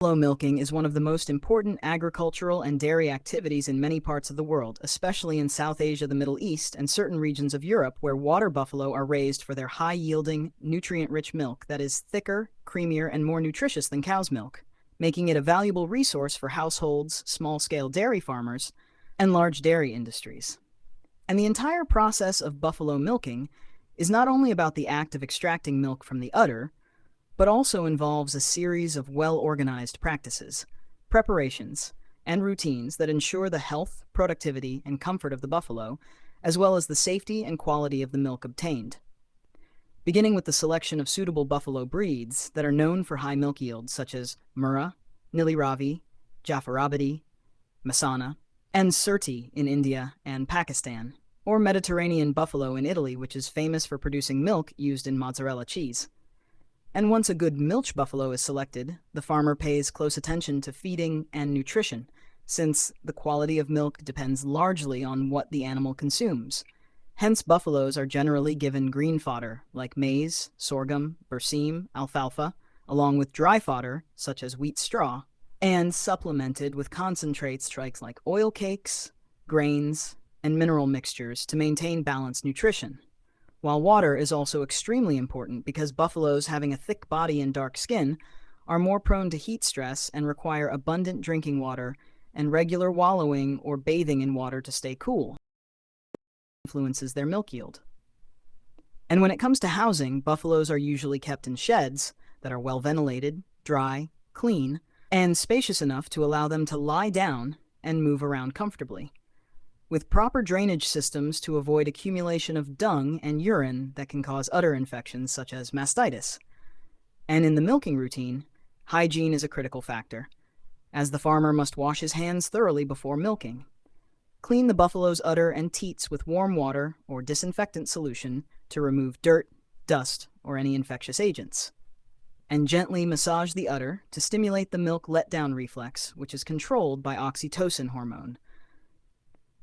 Buffalo milking is one of the most important agricultural and dairy activities in many parts of the world, especially in South Asia, the Middle East, and certain regions of Europe where water buffalo are raised for their high-yielding, nutrient-rich milk that is thicker, creamier, and more nutritious than cow's milk, making it a valuable resource for households, small-scale dairy farmers, and large dairy industries. And the entire process of buffalo milking is not only about the act of extracting milk from the udder, but also involves a series of well-organized practices, preparations, and routines that ensure the health, productivity, and comfort of the buffalo, as well as the safety and quality of the milk obtained. Beginning with the selection of suitable buffalo breeds that are known for high milk yields, such as Murrah, Nili-Ravi, Jaffarabadi, Mehsana, and Surti in India and Pakistan, or Mediterranean buffalo in Italy, which is famous for producing milk used in mozzarella cheese. And once a good milch buffalo is selected, the farmer pays close attention to feeding and nutrition, since the quality of milk depends largely on what the animal consumes. Hence, buffaloes are generally given green fodder, like maize, sorghum, berseem, alfalfa, along with dry fodder, such as wheat straw, and supplemented with concentrates like oil cakes, grains, and mineral mixtures to maintain balanced nutrition. While water is also extremely important because buffaloes having a thick body and dark skin are more prone to heat stress and require abundant drinking water and regular wallowing or bathing in water to stay cool, influences their milk yield. And when it comes to housing, buffaloes are usually kept in sheds that are well ventilated, dry, clean, and spacious enough to allow them to lie down and move around comfortably, with proper drainage systems to avoid accumulation of dung and urine that can cause udder infections such as mastitis. And in the milking routine, hygiene is a critical factor, as the farmer must wash his hands thoroughly before milking. Clean the buffalo's udder and teats with warm water or disinfectant solution to remove dirt, dust, or any infectious agents. And gently massage the udder to stimulate the milk letdown reflex, which is controlled by oxytocin hormone.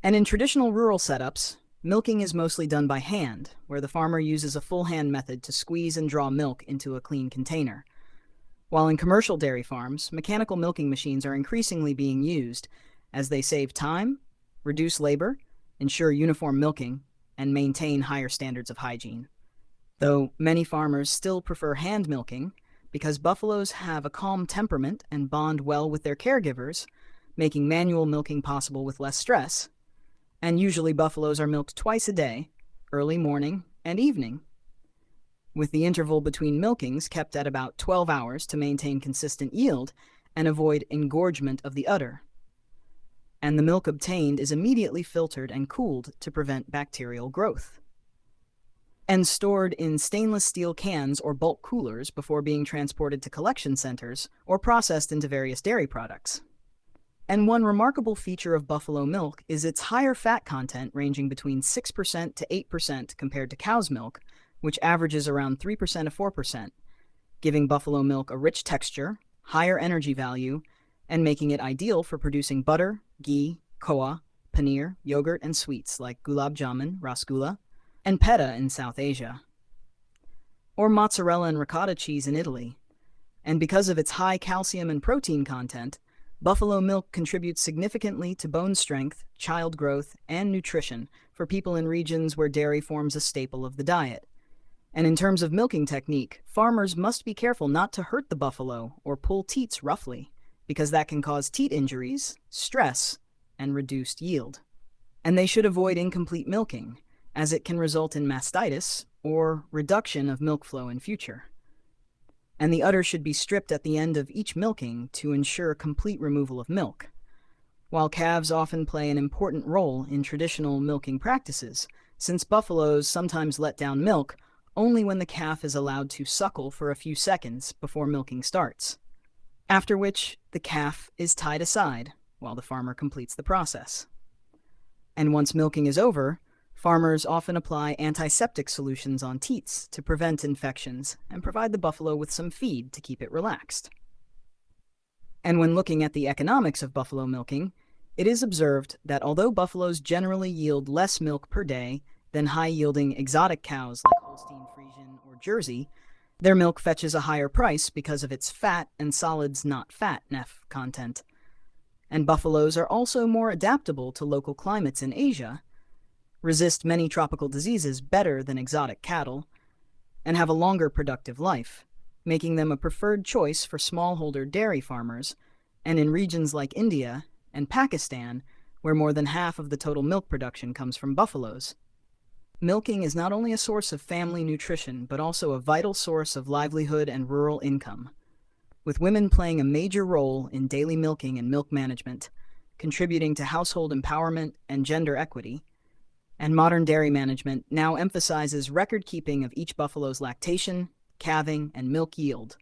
And in traditional rural setups, milking is mostly done by hand, where the farmer uses a full hand method to squeeze and draw milk into a clean container. While in commercial dairy farms, mechanical milking machines are increasingly being used as they save time, reduce labor, ensure uniform milking, and maintain higher standards of hygiene. Though many farmers still prefer hand milking because buffaloes have a calm temperament and bond well with their caregivers, making manual milking possible with less stress. And usually buffaloes are milked twice a day, early morning and evening, with the interval between milkings kept at about 12 hours to maintain consistent yield and avoid engorgement of the udder. And the milk obtained is immediately filtered and cooled to prevent bacterial growth, and stored in stainless steel cans or bulk coolers before being transported to collection centers or processed into various dairy products. And one remarkable feature of buffalo milk is its higher fat content, ranging between 6% to 8% compared to cow's milk, which averages around 3% to 4%, giving buffalo milk a rich texture, higher energy value, and making it ideal for producing butter, ghee, khoa, paneer, yogurt, and sweets like gulab jamun, rasgulla, and peta in South Asia, or mozzarella and ricotta cheese in Italy. And because of its high calcium and protein content, buffalo milk contributes significantly to bone strength, child growth, and nutrition for people in regions where dairy forms a staple of the diet. And in terms of milking technique, farmers must be careful not to hurt the buffalo or pull teats roughly, because that can cause teat injuries, stress, and reduced yield. And they should avoid incomplete milking, as it can result in mastitis or reduction of milk flow in future. And the udder should be stripped at the end of each milking to ensure complete removal of milk. While calves often play an important role in traditional milking practices, since buffaloes sometimes let down milk only when the calf is allowed to suckle for a few seconds before milking starts, after which the calf is tied aside while the farmer completes the process. And once milking is over, farmers often apply antiseptic solutions on teats to prevent infections and provide the buffalo with some feed to keep it relaxed. And when looking at the economics of buffalo milking, it is observed that although buffaloes generally yield less milk per day than high-yielding exotic cows like Holstein Friesian or Jersey, Their milk fetches a higher price because of its fat and solids not fat (NEF) content. And buffaloes are also more adaptable to local climates in Asia, resist many tropical diseases better than exotic cattle, and have a longer productive life, making them a preferred choice for smallholder dairy farmers, and in regions like India and Pakistan, where more than half of the total milk production comes from buffaloes. Milking is not only a source of family nutrition, but also a vital source of livelihood and rural income, with women playing a major role in daily milking and milk management, contributing to household empowerment and gender equity. And modern dairy management now emphasizes record-keeping of each buffalo's lactation, calving, and milk yield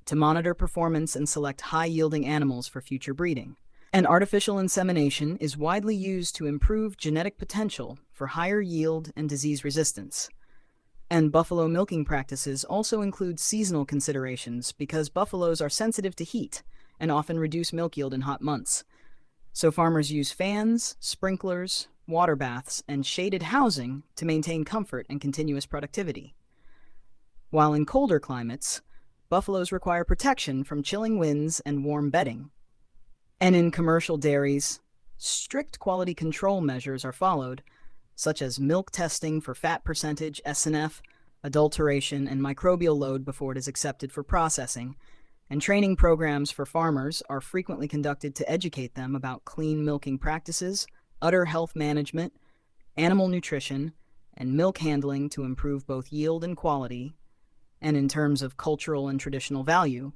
to monitor performance and select high-yielding animals for future breeding. And artificial insemination is widely used to improve genetic potential for higher yield and disease resistance. And buffalo milking practices also include seasonal considerations because buffaloes are sensitive to heat and often reduce milk yield in hot months. So farmers use fans, sprinklers, water baths, and shaded housing to maintain comfort and continuous productivity. While in colder climates, buffaloes require protection from chilling winds and warm bedding. And in commercial dairies, strict quality control measures are followed, such as milk testing for fat percentage, SNF, adulteration, and microbial load before it is accepted for processing, and training programs for farmers are frequently conducted to educate them about clean milking practices, udder health management, animal nutrition, and milk handling to improve both yield and quality. And in terms of cultural and traditional value,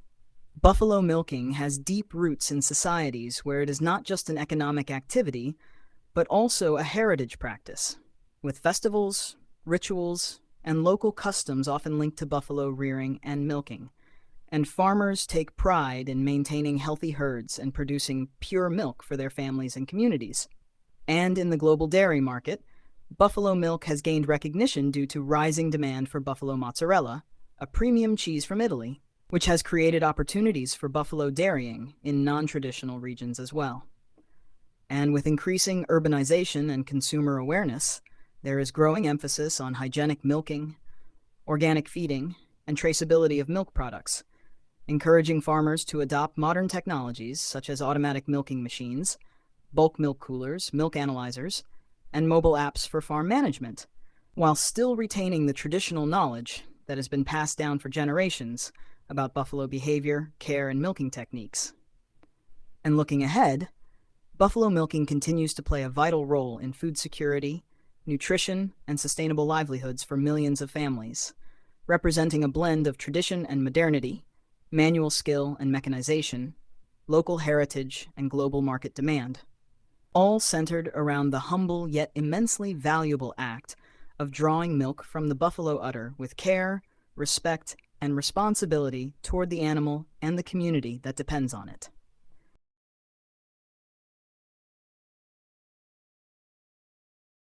buffalo milking has deep roots in societies where it is not just an economic activity, but also a heritage practice, with festivals, rituals, and local customs often linked to buffalo rearing and milking. And farmers take pride in maintaining healthy herds and producing pure milk for their families and communities. And in the global dairy market, buffalo milk has gained recognition due to rising demand for buffalo mozzarella, a premium cheese from Italy, which has created opportunities for buffalo dairying in non-traditional regions as well. And with increasing urbanization and consumer awareness, there is growing emphasis on hygienic milking, organic feeding, and traceability of milk products, encouraging farmers to adopt modern technologies such as automatic milking machines, bulk milk coolers, milk analyzers, and mobile apps for farm management, while still retaining the traditional knowledge that has been passed down for generations about buffalo behavior, care, and milking techniques. And looking ahead, buffalo milking continues to play a vital role in food security, nutrition, and sustainable livelihoods for millions of families, representing a blend of tradition and modernity, manual skill and mechanization, local heritage, and global market demand, all centered around the humble yet immensely valuable act of drawing milk from the buffalo udder with care, respect, and responsibility toward the animal and the community that depends on it.